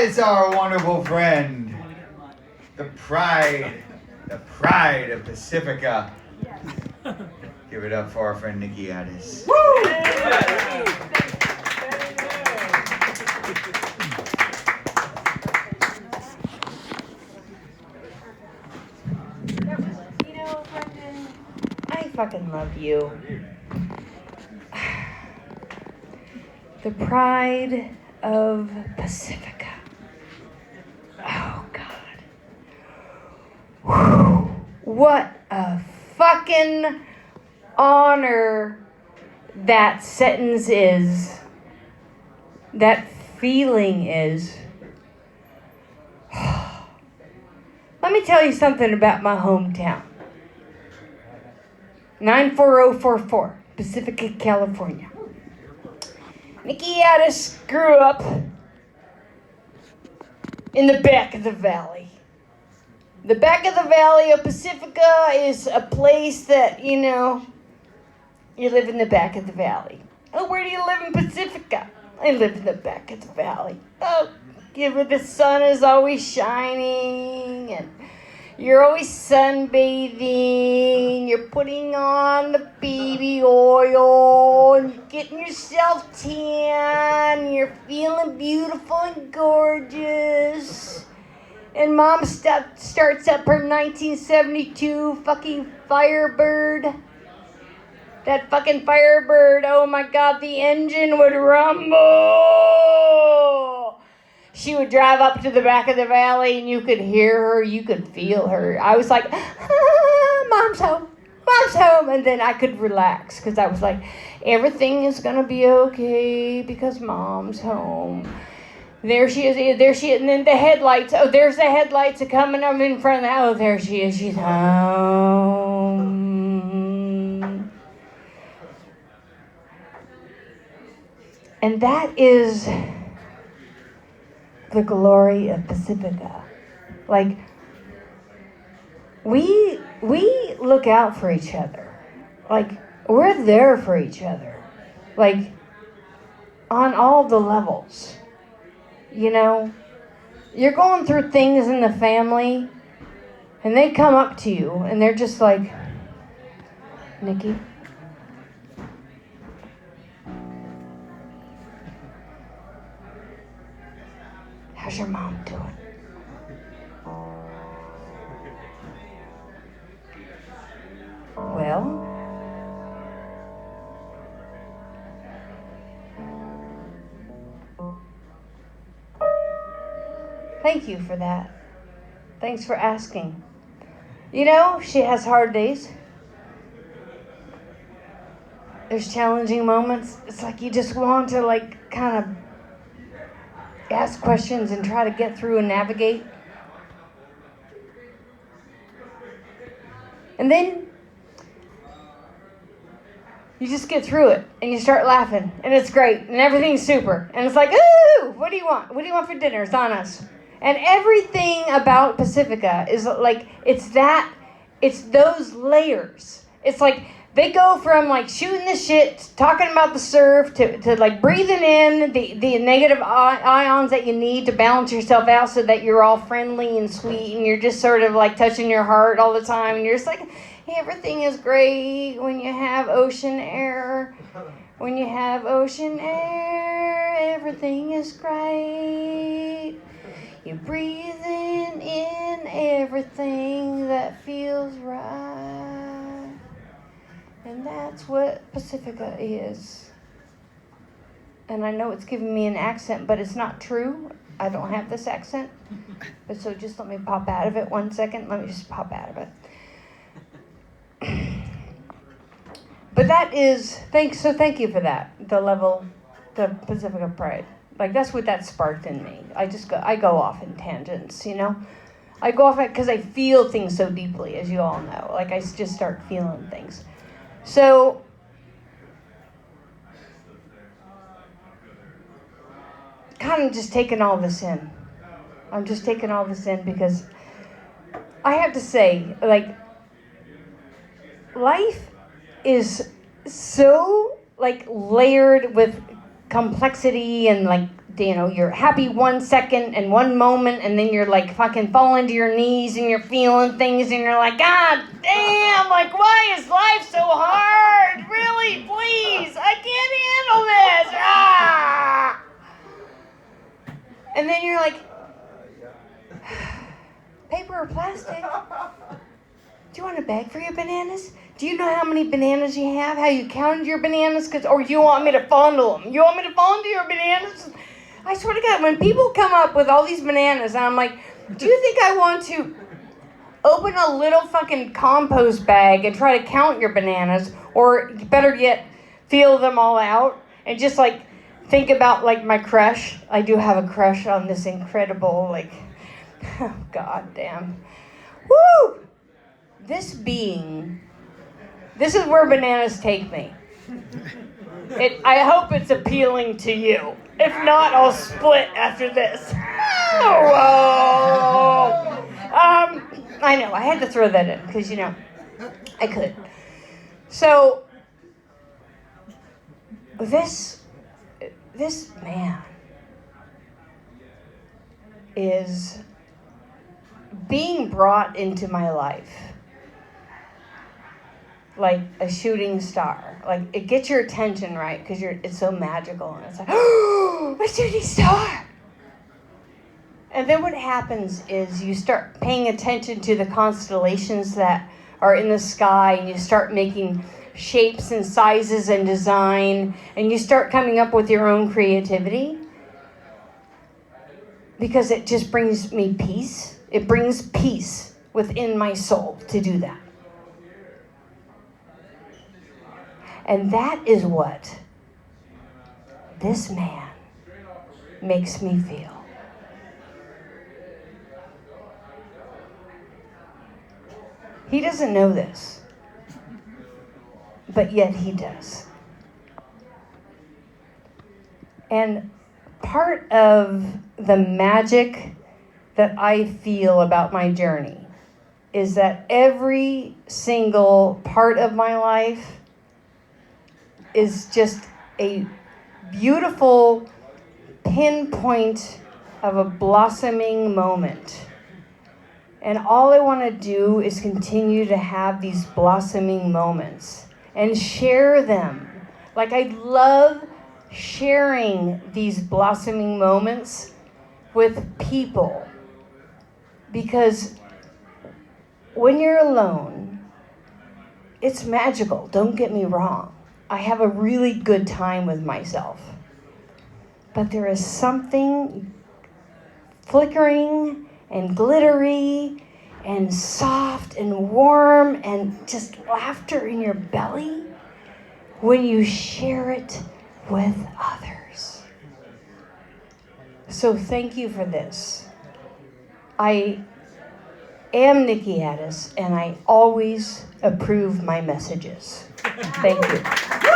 is our wonderful friend, the pride of Pacifica. Give it up for our friend Nikki Addis. Brendan, I fucking love you. The pride of Pacifica. Oh, God. Whew. What a fucking honor that sentence is. That feeling is. Let me tell you something about my hometown. 94044, Pacifica, California. Nikki Addis grew up in the back of the valley. The back of the valley of Pacifica is a place that, you live in the back of the valley. Oh, where do you live in Pacifica? I live in the back of the valley. Oh, the sun is always shining and you're always sunbathing, you're putting on the baby oil, and you're getting yourself tan, you're feeling beautiful and gorgeous. And Mom starts up her 1972 fucking Firebird. That fucking Firebird, oh my God, the engine would rumble. She would drive up to the back of the valley and you could hear her, you could feel her. I was like, Mom's home, Mom's home. And then I could relax because I was like, everything is going to be okay because Mom's home. There she is. And then the headlights, oh, there's the headlights coming up in front of the, oh, there she is, she's home. And that is the glory of Pacifica. Like, we look out for each other. Like, we're there for each other. Like, on all the levels. You're going through things in the family, and they come up to you, and they're just like, Nikki, how's your mom doing? Well, thank you for that. Thanks for asking. She has hard days. There's challenging moments. It's like you just want to kind of ask questions and try to get through and navigate. And then you just get through it and you start laughing and it's great and everything's super. And it's like, ooh, what do you want? What do you want for dinner? It's on us. And everything about Pacifica is like, it's those layers. It's like, they go from shooting the shit, talking about the surf, to breathing in the negative ions that you need to balance yourself out so that you're all friendly and sweet and you're just sort of touching your heart all the time. And you're just like, hey, everything is great when you have ocean air. When you have ocean air, everything is great. You're breathing in everything that feels right. And that's what Pacifica is. And I know it's giving me an accent, but it's not true. I don't have this accent. But so just let me pop out of it 1 second. Let me just pop out of it. But that is, thank you for that. The Pacifica pride. That's what that sparked in me. I go off in tangents, I go off because I feel things so deeply, as you all know. I just start feeling things. So, kind of just taking all this in. I'm just taking all this in because I have to say, life is so, layered with complexity and, you're happy 1 second and 1 moment, and then you're like fucking falling to your knees and you're feeling things and you're like, God damn, like, why is life so hard? Really, please, I can't handle this. Ah! And then you're like, paper or plastic? Do you want to beg for your bananas? Do you know how many bananas you have? How you counted your bananas? Or you want me to fondle them? You want me to fondle your bananas? I swear to God, when people come up with all these bananas, and I'm like, do you think I want to open a little fucking compost bag and try to count your bananas? Or better yet, feel them all out and just like think about like my crush. I do have a crush on this incredible, like, oh, God damn. Woo! This is where bananas take me. I hope it's appealing to you. If not, I'll split after this. Oh, I know, I had to throw that in because, I could. So, this man is being brought into my life like a shooting star. Like, it gets your attention, right? Because it's so magical. And it's like, oh, a shooting star! And then what happens is you start paying attention to the constellations that are in the sky, and you start making shapes and sizes and design, and you start coming up with your own creativity. Because it just brings me peace. It brings peace within my soul to do that. And that is what this man makes me feel. He doesn't know this, but yet he does. And part of the magic that I feel about my journey is that every single part of my life is just a beautiful pinpoint of a blossoming moment. And all I want to do is continue to have these blossoming moments and share them. Like, I love sharing these blossoming moments with people. Because when you're alone, it's magical, don't get me wrong. I have a really good time with myself. But there is something flickering and glittery and soft and warm and just laughter in your belly when you share it with others. So thank you for this. I am Nikki Addis, and I always approve my messages. Thank you.